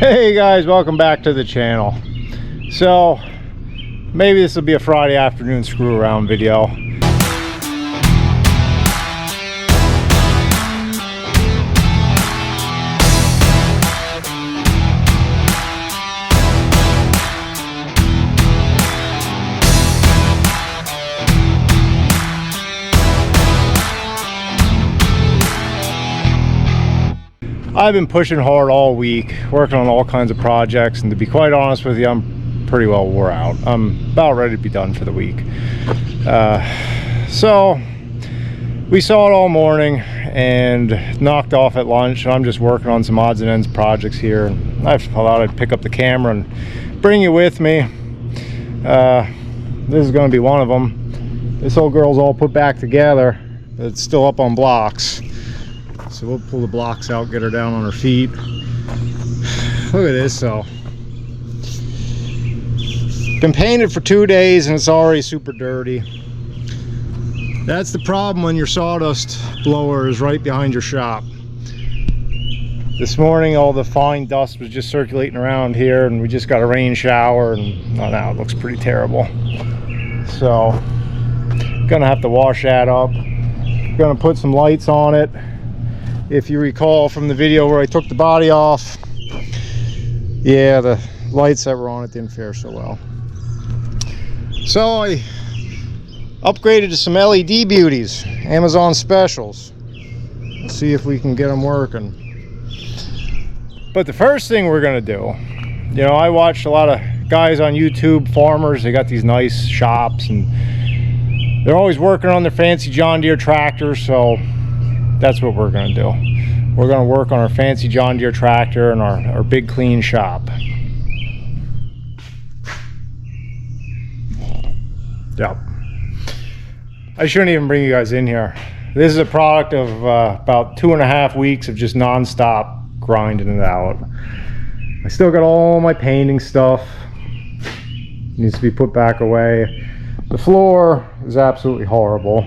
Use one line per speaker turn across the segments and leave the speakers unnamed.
Hey guys, welcome back to the channel. So maybe this will be a Friday afternoon screw around video. I've been pushing hard all week, working on all kinds of projects, and to be quite honest with you, I'm pretty well wore out. I'm about ready to be done for the week. So we saw it all morning and knocked off at lunch, and I'm just working on some odds and ends projects here. I thought I'd pick up the camera and bring you with me. This is going to be one of them. This old girl's all put back together. It's still up on blocks. So we'll pull the blocks out, get her down on her feet. Look at this though. Been painted for 2 days and it's already super dirty. That's the problem when your sawdust blower is right behind your shop. This morning all the fine dust was just circulating around here, and we just got a rain shower, and now it looks pretty terrible. So gonna have to wash that up. Gonna put some lights on it. If you recall from the video where I took the body off, yeah, the lights that were on it didn't fare so well. So I upgraded to some LED beauties, Amazon specials. Let's see if we can get them working. But the first thing we're gonna do, you know, I watched a lot of guys on YouTube, farmers, they got these nice shops and they're always working on their fancy John Deere tractors, so that's what we're going to do. We're going to work on our fancy John Deere tractor and our big clean shop. Yep. I shouldn't even bring you guys in here. This is a product of about 2.5 weeks of just non-stop grinding it out. I still got all my painting stuff. Needs to be put back away. The floor is absolutely horrible.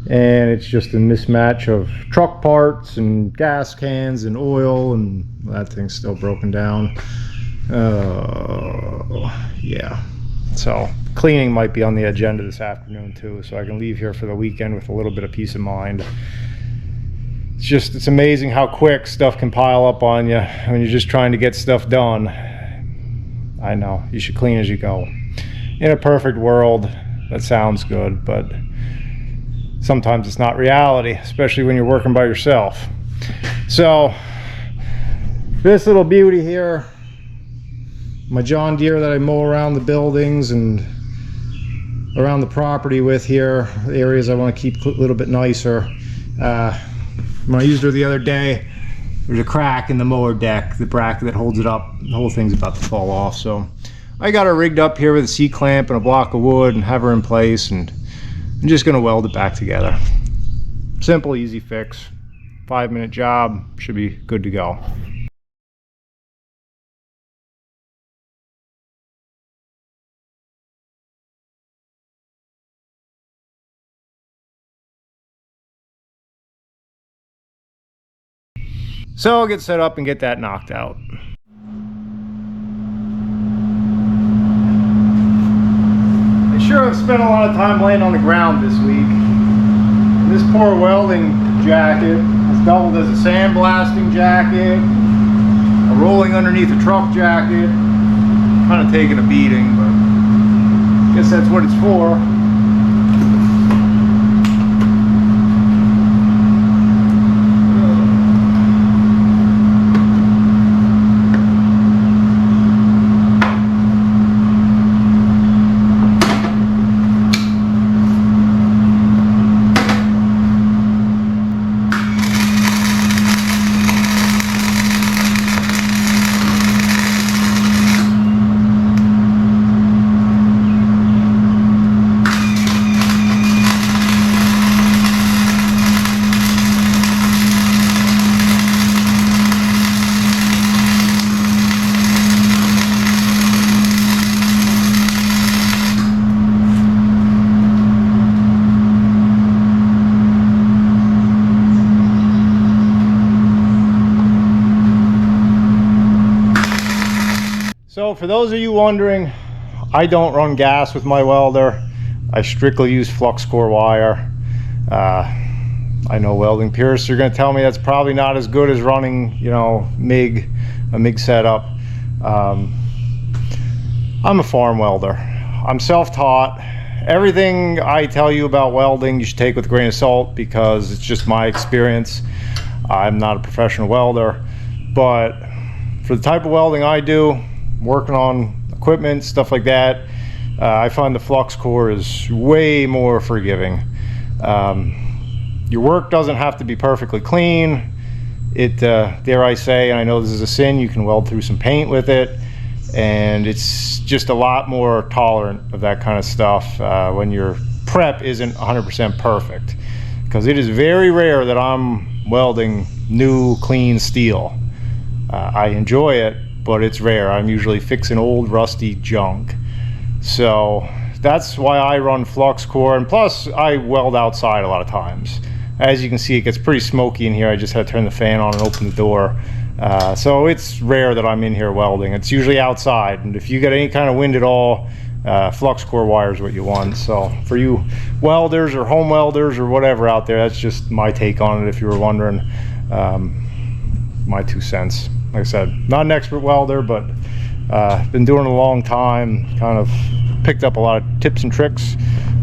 And it's just a mismatch of truck parts and gas cans and oil, and that thing's still broken down. Yeah, so cleaning might be on the agenda this afternoon too, so I can leave here for the weekend with a little bit of peace of mind. It's amazing how quick stuff can pile up on you when you're just trying to get stuff done. I know, you should clean as you go. In a perfect world, that sounds good, but sometimes it's not reality, especially when you're working by yourself. So this little beauty here, my John Deere that I mow around the buildings and around the property with here, the areas I want to keep a little bit nicer. When I used her the other day, there's a crack in the mower deck, the bracket that holds it up. The whole thing's about to fall off. So I got her rigged up here with a C-clamp and a block of wood and have her in place, and I'm just going to weld it back together. Simple, easy fix. 5-minute job, should be good to go. So I'll get set up and get that knocked out. I sure have spent a lot of time laying on the ground this week. This poor welding jacket has doubled as a sandblasting jacket, a rolling underneath a truck jacket. Kind of taking a beating, but I guess that's what it's for. So for those of you wondering, I don't run gas with my welder. I strictly use flux core wire. I know welding purists are going to tell me that's probably not as good as running, you know, a MIG setup. I'm a farm welder. I'm self-taught. Everything I tell you about welding you should take with a grain of salt, because it's just my experience. I'm not a professional welder, but for the type of welding I do, working on equipment, stuff like that, I find the flux core is way more forgiving. Your work doesn't have to be perfectly clean. It, dare I say, and I know this is a sin, you can weld through some paint with it, and it's just a lot more tolerant of that kind of stuff when your prep isn't 100% perfect, because it is very rare that I'm welding new clean steel. I enjoy it, but it's rare. I'm usually fixing old rusty junk. So that's why I run flux core, and plus I weld outside a lot of times. As you can see, it gets pretty smoky in here. I just had to turn the fan on and open the door. So it's rare that I'm in here welding. It's usually outside, and if you get any kind of wind at all, flux core wire is what you want. So for you welders or home welders or whatever out there, that's just my take on it, if you were wondering. My 2 cents. Like I said, not an expert welder, but been doing it a long time, kind of picked up a lot of tips and tricks,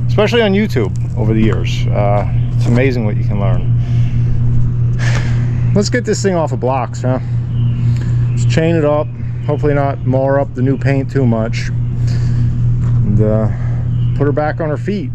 especially on YouTube over the years. It's amazing what you can learn. Let's get this thing off of blocks, huh? Just chain it up, hopefully not mar up the new paint too much, and put her back on her feet.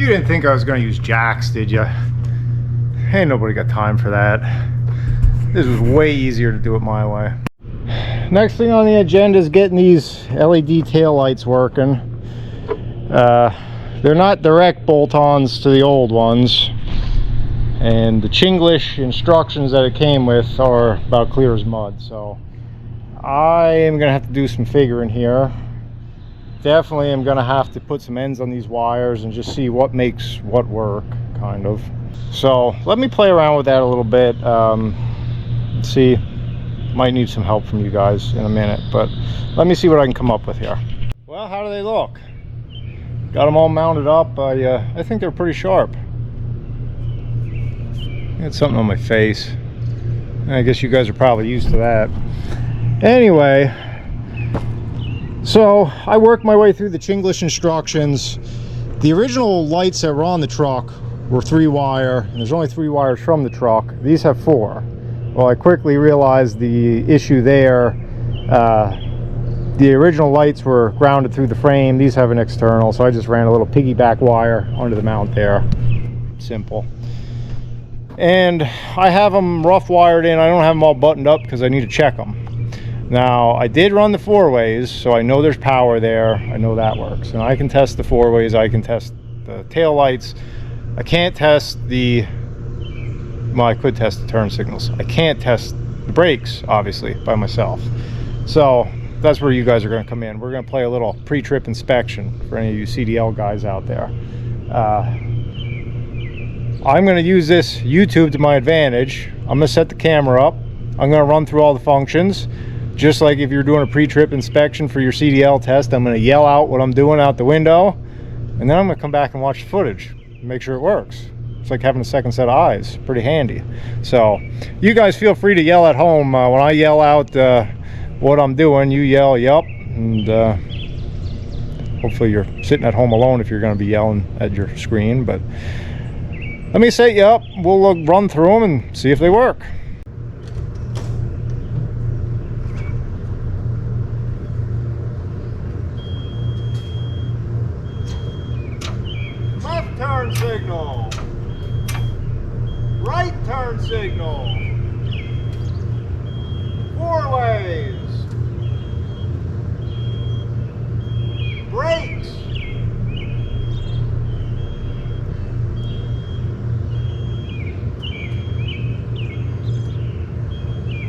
You didn't think I was going to use jacks, did you? Ain't nobody got time for that. This was way easier to do it my way. Next thing on the agenda is getting these LED tail lights working. They're not direct bolt-ons to the old ones, and the Chinglish instructions that it came with are about clear as mud, so I am gonna have to do some figuring here. Definitely am gonna have to put some ends on these wires and just see what makes what work, kind of. So let me play around with that a little bit. Let's see, might need some help from you guys in a minute, but let me see what I can come up with here. Well, how do they look? Got them all mounted up. I think they're pretty sharp. Got something on my face. I guess you guys are probably used to that. Anyway, so I worked my way through the Chinglish instructions. The original lights that were on the truck were 3-wire, and there's only 3 wires from the truck. These have 4. Well, I quickly realized the issue there. The original lights were grounded through the frame. These have an external, so I just ran a little piggyback wire onto the mount there. Simple. And I have them rough wired in. I don't have them all buttoned up because I need to check them. Now, I did run the 4-ways, so I know there's power there. I know that works. And I can test the 4-ways. I can test the tail lights. I can't test the... Well, I could test the turn signals. I can't test the brakes, obviously, by myself. So that's where you guys are going to come in. We're going to play a little pre-trip inspection for any of you CDL guys out there. I'm going to use this YouTube to my advantage. I'm going to set the camera up. I'm going to run through all the functions. Just like if you're doing a pre-trip inspection for your CDL test, I'm going to yell out what I'm doing out the window, and then I'm going to come back and watch the footage and make sure it works. It's like having a second set of eyes. Pretty handy. So you guys feel free to yell at home. When I yell out what I'm doing, you yell yup, and hopefully you're sitting at home alone if you're going to be yelling at your screen. But let me set you up. We'll run through them and see if they work. Left turn signal. Right turn signal. 4-ways. Brakes.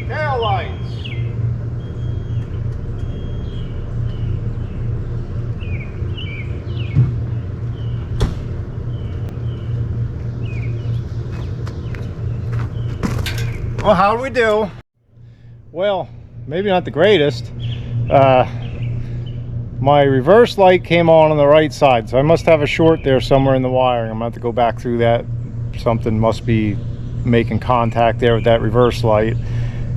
Tail lights. Well, how do we do? Well, maybe not the greatest. My reverse light came on the right side, so I must have a short there somewhere in the wiring. I'm gonna have to go back through that. Something must be making contact there with that reverse light.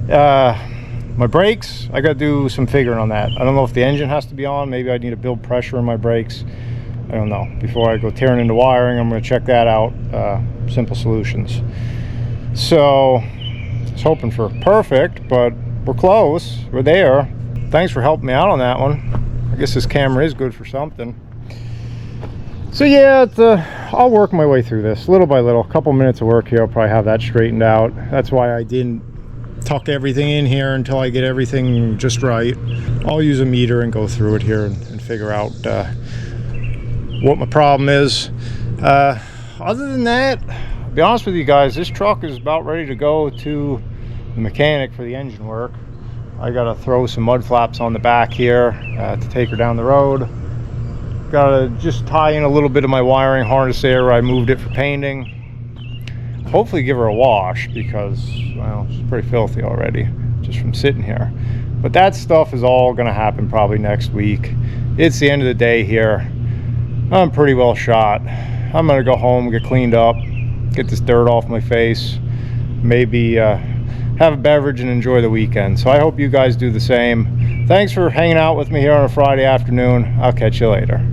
My brakes, I gotta do some figuring on that. I don't know if the engine has to be on. Maybe I need to build pressure in my brakes. I don't know. Before I go tearing into wiring, I'm gonna check that out. Simple solutions. So I was hoping for perfect, but we're close. We're there. Thanks for helping me out on that one. I guess this camera is good for something. So yeah, I'll work my way through this little by little. A couple minutes of work here, I'll probably have that straightened out. That's why I didn't tuck everything in here until I get everything just right. I'll use a meter and go through it here and figure out what my problem is. Other than that, I'll be honest with you guys, this truck is about ready to go to the mechanic for the engine work. I gotta throw some mud flaps on the back here to take her down the road. Gotta just tie in a little bit of my wiring harness there where I moved it for painting. Hopefully give her a wash because, well, she's pretty filthy already just from sitting here. But that stuff is all gonna happen probably next week. It's the end of the day here. I'm pretty well shot. I'm gonna go home, get cleaned up, get this dirt off my face, maybe have a beverage and enjoy the weekend. So I hope you guys do the same. Thanks for hanging out with me here on a Friday afternoon. I'll catch you later.